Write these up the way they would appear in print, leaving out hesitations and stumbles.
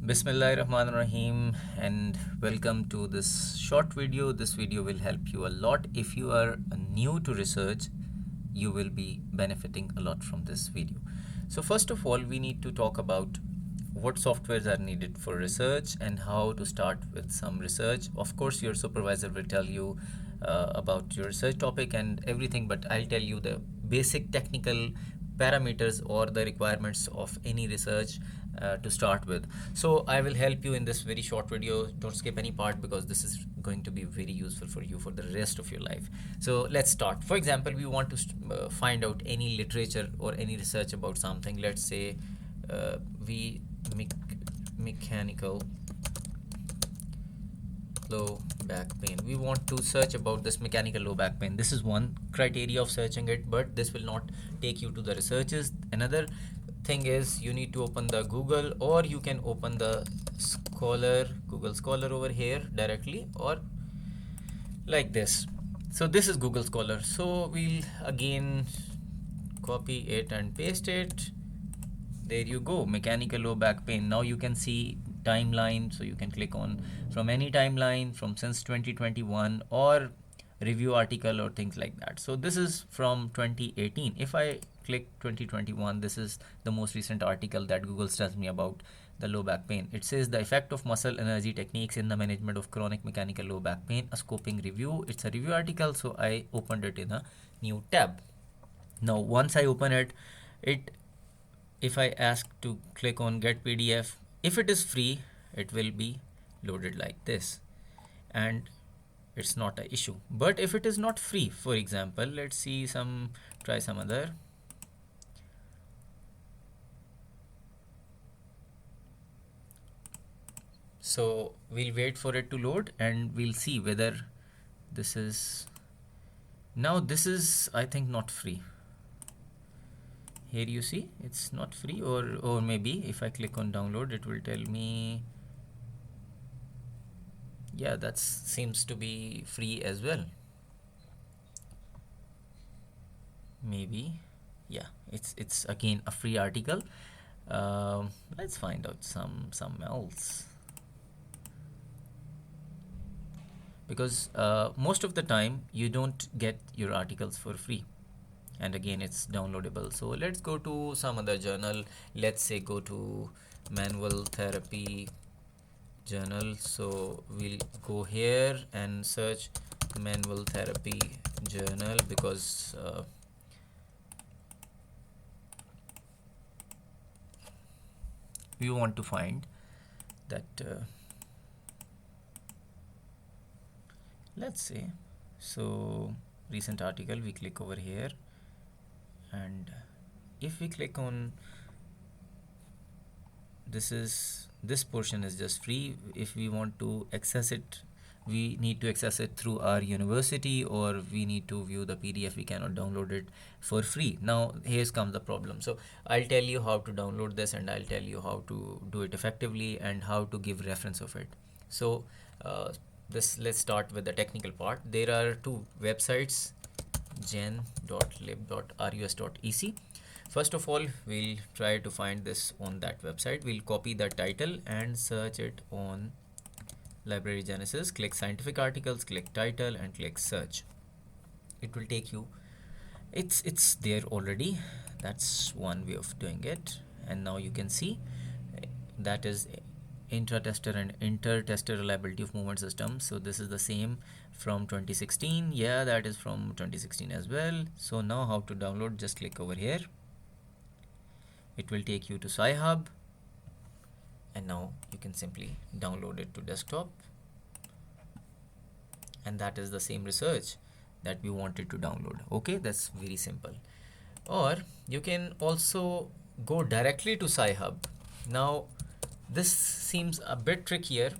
Bismillahirrahmanirrahim, and welcome to this short video. This video will help you a lot. If you are new to research, you will be benefiting a lot from this video. So first of all, we need to talk about what softwares are needed for research and how to start with some research. Of course, your supervisor will tell you about your research topic and everything, but I'll tell you the basic technical parameters or the requirements of any research to start with. So I will help you in this very short video. Don't skip any part because this is going to be very useful for you for the rest of your life. So let's start. For example, we want to find out any literature or any research about something. Let's say we mechanical low back pain. We want to search about this mechanical low back pain. This is one criteria of searching it, but this will not take you to the researches. Another thing is you need to open the Google, or you can open the Google Scholar over here directly, or like this. So this is Google Scholar. So we'll again copy it and paste it. There you go, mechanical low back pain. Now you can see timeline, so you can click on from any timeline from since 2021 or review article or things like that. So this is from 2018. If I click 2021, this is the most recent article that Google tells me about the low back pain. It says the effect of muscle energy techniques in the management of chronic mechanical low back pain, a scoping review. It's a review article, so I opened it in a new tab. Now once I open it, if I ask to click on get PDF, if it is free, it will be loaded like this, and it's not an issue. But if it is not free, for example, let's see try some other. So we'll wait for it to load and we'll see whether this is, now this is I think not free. Here you see it's not free, or maybe if I click on download, it will tell me, yeah, that seems to be free as well. Maybe, yeah, it's again a free article. Let's find out some else, because most of the time you don't get your articles for free, and again it's downloadable. So let's go to some other journal. Let's say go to manual therapy journal. So we'll go here and search manual therapy journal, because we want to find that let's say, so recent article, we click over here, and if we click on this portion is just free. If we want to access it, we need to access it through our university, or we need to view the PDF. We cannot download it for free. Now here's comes the problem. So I'll tell you how to download this, and I'll tell you how to do it effectively and how to give reference of it. So let's start with the technical part. There are two websites, gen.lib.rus.ec. First of all, we'll try to find this on that website. We'll copy the title and search it on Library Genesis. Click scientific articles, click title, and click search. It will take you, it's there already. That's one way of doing it. And now you can see that is intra-tester and inter-tester reliability of movement systems. So this is the same from 2016. Yeah, that is from 2016 as well. So now how to download, just click over here. It will take you to Sci-Hub, and now you can simply download it to desktop, and that is the same research that we wanted to download. Okay, that's very simple. Or you can also go directly to Sci-Hub. Now this seems a bit trickier.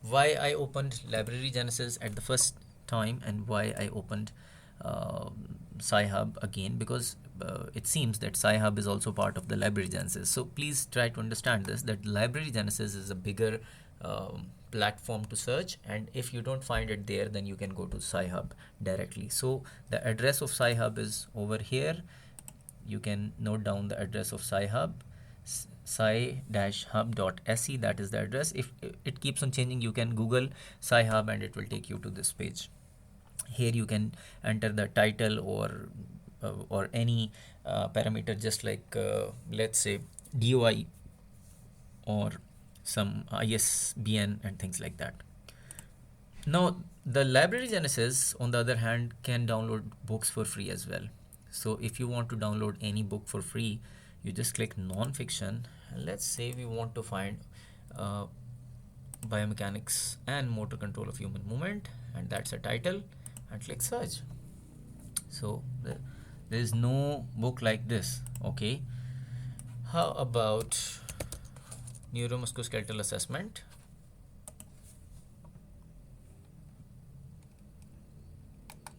Why I opened Library Genesis at the first time and why I opened Sci-Hub again, because it seems that Sci-Hub is also part of the Library Genesis. So please try to understand this, that Library Genesis is a bigger platform to search, and if you don't find it there, then you can go to Sci-Hub directly. So the address of Sci-Hub is over here. You can note down the address of Sci-Hub. sci-hub.se, that is the address. If it keeps on changing, you can Google sci-hub and it will take you to this page. Here you can enter the title or any parameter, just like let's say DOI or some ISBN and things like that. Now, the library Genesis, on the other hand, can download books for free as well. So if you want to download any book for free, you just click non-fiction. And let's say we want to find uh, biomechanics and motor control of human movement, and that's a title, and click search. So there is no book like this. Okay. How about neuromusculoskeletal assessment?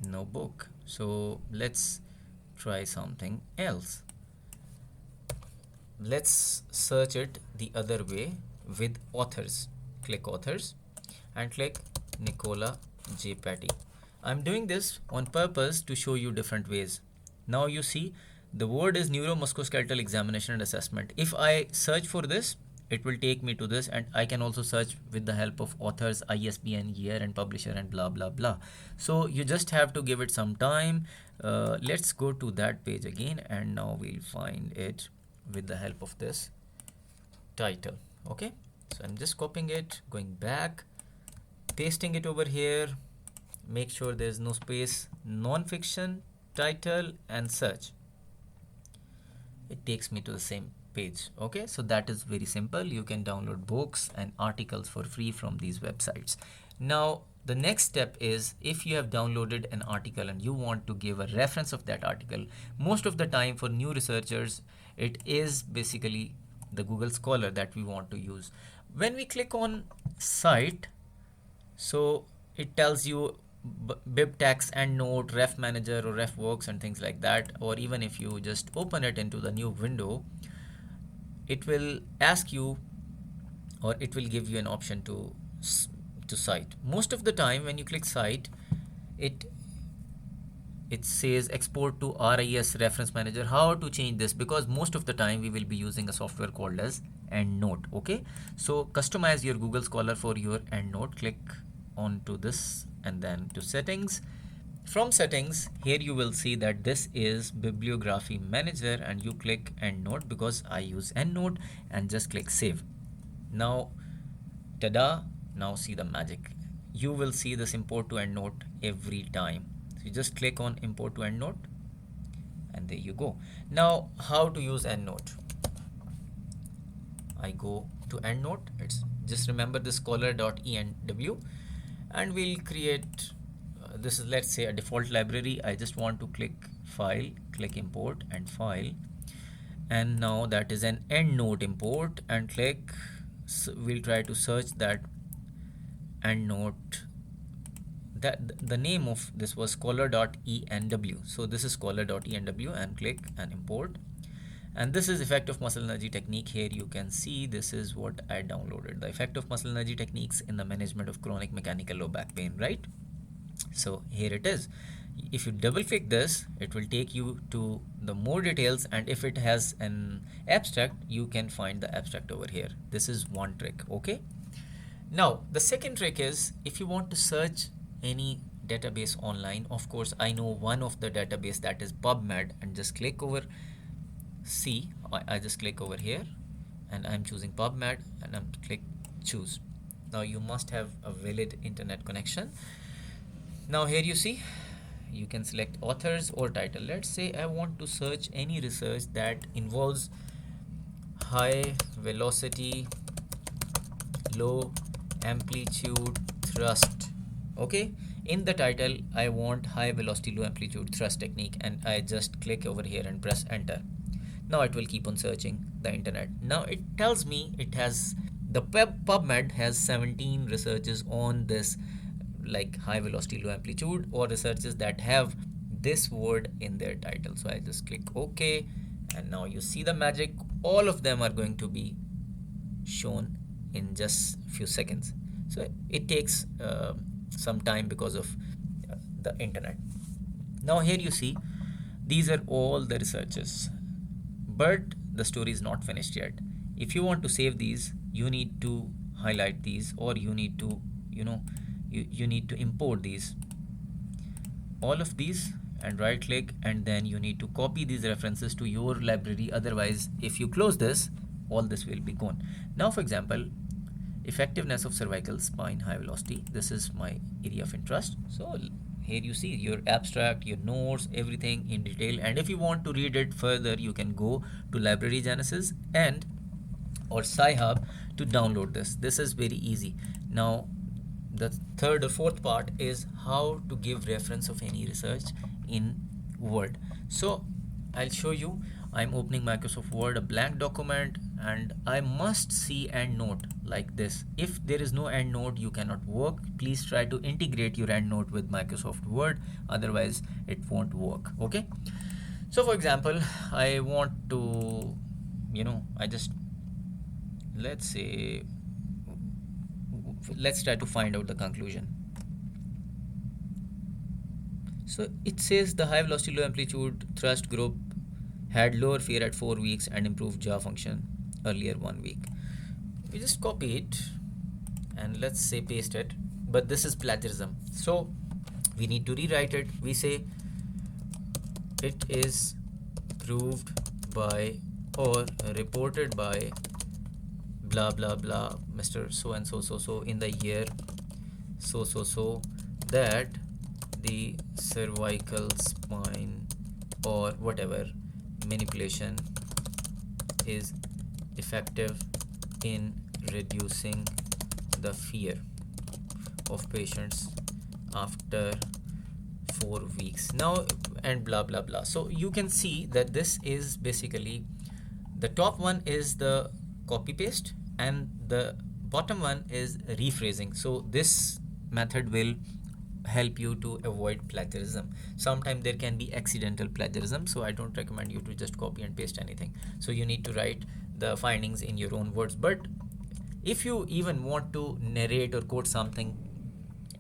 No book. So let's try something else. Let's search it the other way with authors. Click authors and click Nicola J. Patty. I'm doing this on purpose to show you different ways. Now you see the word is neuromusculoskeletal examination and assessment. If I search for this, it will take me to this, and I can also search with the help of authors, ISBN, year and publisher and blah blah blah. So you just have to give it some time. Let's go to that page again, and now we'll find it with the help of this title. Okay, so I'm just copying it, going back, pasting it over here, make sure there's no space, non-fiction, title and search. It takes me to the same page. Okay, so that is very simple. You can download books and articles for free from these websites. Now the next step is, if you have downloaded an article and you want to give a reference of that article, most of the time for new researchers it is basically the Google Scholar that we want to use. When we click on Cite, so it tells you BibTeX, Endnote, Ref Manager or Ref Works and things like that. Or even if you just open it into the new window, it will ask you, or it will give you an option to cite. Most of the time when you click Cite, it says export to RIS reference manager. How to change this? Because most of the time we will be using a software called as Endnote. Okay, so customize your Google Scholar for your Endnote. Click onto this and then to settings. From settings, here you will see that this is bibliography manager, and you click Endnote because I use Endnote, and just click save. Now tada, now see the magic. You will see this import to Endnote every time. So you just click on import to Endnote and there you go. Now how to use Endnote? I go to Endnote. It's just remember the scholar.enw, and we'll create this is, let's say, a default library. I just want to click file, click import and file, and now that is an Endnote import, and click we'll try to search that Endnote. That the name of this was scholar.enw, so this is scholar.enw, and click and import. And this is effect of muscle energy technique. Here you can see this is what I downloaded, the effect of muscle energy techniques in the management of chronic mechanical low back pain, right? So here it is. If you double click this, it will take you to the more details, and if it has an abstract, you can find the abstract over here. This is one trick. Okay, now the second trick is, if you want to search any database online, of course I know one of the database, that is PubMed, and just click over I just click over here and I'm choosing PubMed, and I'm click choose. Now you must have a valid internet connection. Now here you see you can select authors or title. Let's say I want to search any research that involves high velocity low amplitude thrust. Okay, in the title I want high velocity low amplitude thrust technique, and I just click over here and press enter. Now it will keep on searching the internet. Now it tells me it has the PubMed has 17 researches on this, like high velocity low amplitude, or researches that have this word in their title. So I just click OK, and now you see the magic. All of them are going to be shown in just few seconds. So it takes some time because of the internet. Now here you see these are all the researches, but the story is not finished yet. If you want to save these, you need to highlight these, or you need to, you need to import these, all of these, and right click, and then you need to copy these references to your library. Otherwise, if you close this, all this will be gone. Now, for example, effectiveness of cervical spine high velocity, this is my area of interest. So here you see your abstract, your notes, everything in detail. And if you want to read it further, you can go to Library Genesis and or Sci-Hub to download this. This is very easy. Now, the third or fourth part is how to give reference of any research in Word. So I'll show you. I'm opening Microsoft Word, a blank document, and I must see EndNote like this. If there is no EndNote, you cannot work. Please try to integrate your EndNote with Microsoft Word, otherwise it won't work. Okay. So for example, I want to, I just, let's say, let's try to find out the conclusion. So it says the high velocity low amplitude thrust group had lower fear at 4 weeks and improved jaw function earlier 1 week. We just copy it and let's say paste it, but this is plagiarism, so we need to rewrite it. We say it is proved by or reported by blah blah blah Mr. so and so so in the year so that the cervical spine or whatever manipulation is effective in reducing the fear of patients after 4 weeks. Now, and blah blah blah. So you can see that this is basically, the top one is the copy paste and the bottom one is rephrasing. So this method will help you to avoid plagiarism. Sometimes there can be accidental plagiarism, so I don't recommend you to just copy and paste anything. So you need to write the findings in your own words. But if you even want to narrate or quote something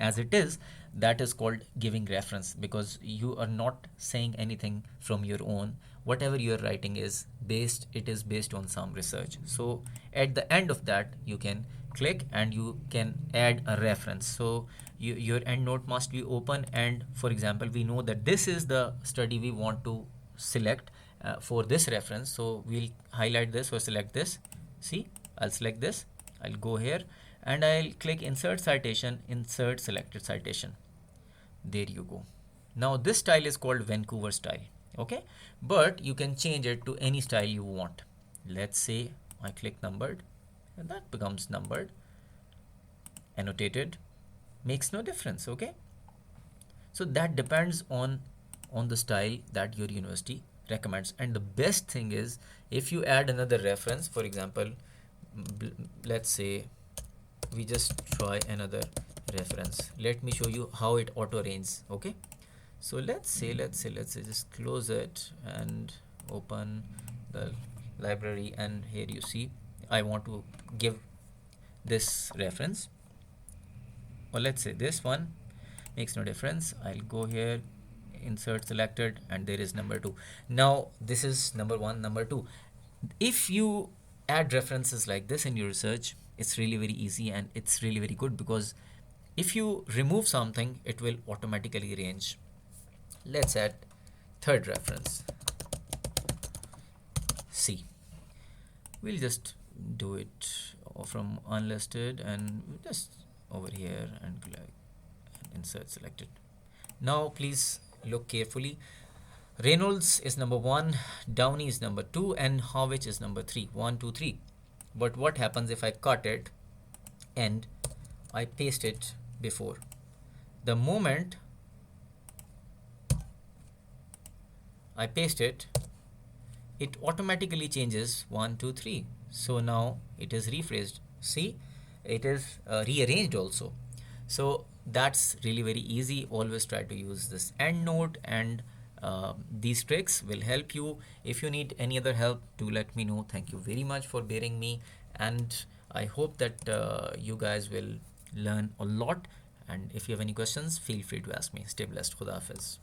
as it is, that is called giving reference, because you are not saying anything from your own. Whatever you are writing is based on some research. So at the end of that, you can click and you can add a reference. So your EndNote must be open, and for example, we know that this is the study we want to select for this reference. So we'll highlight this or select this. See, I'll select this, I'll go here and I'll click insert citation, insert selected citation. There you go. Now this style is called Vancouver style. Okay, but you can change it to any style you want. Let's say I click numbered and that becomes numbered. Annotated makes no difference. Okay, so that depends on the style that your university recommends. And the best thing is, if you add another reference, for example, let's say we just try another reference. Let me show you how it auto arranges. Okay, so let's say just close it and open the library, and here you see I want to give this reference, or let's say this one, makes no difference. I'll go here, insert selected, and there is number 2. Now this is number 1, number 2. If you add references like this in your research, it's really very easy and it's really very good, because if you remove something, it will automatically arrange. Let's add third reference. C. We'll just do it from unlisted and just over here and insert selected. Now please look carefully. Reynolds is number 1, Downey is number 2, and Howich is number 3. 1, 2, 3. But what happens if I cut it and I paste it before? The moment I paste it, it automatically changes 1, 2, 3. So now it is rephrased. See, it is rearranged also. So that's really very easy. Always try to use this EndNote, and these tricks will help you. If you need any other help, do let me know. Thank you very much for bearing me, and I hope that you guys will learn a lot. And if you have any questions, feel free to ask me. Stay blessed. Khuda Hafiz.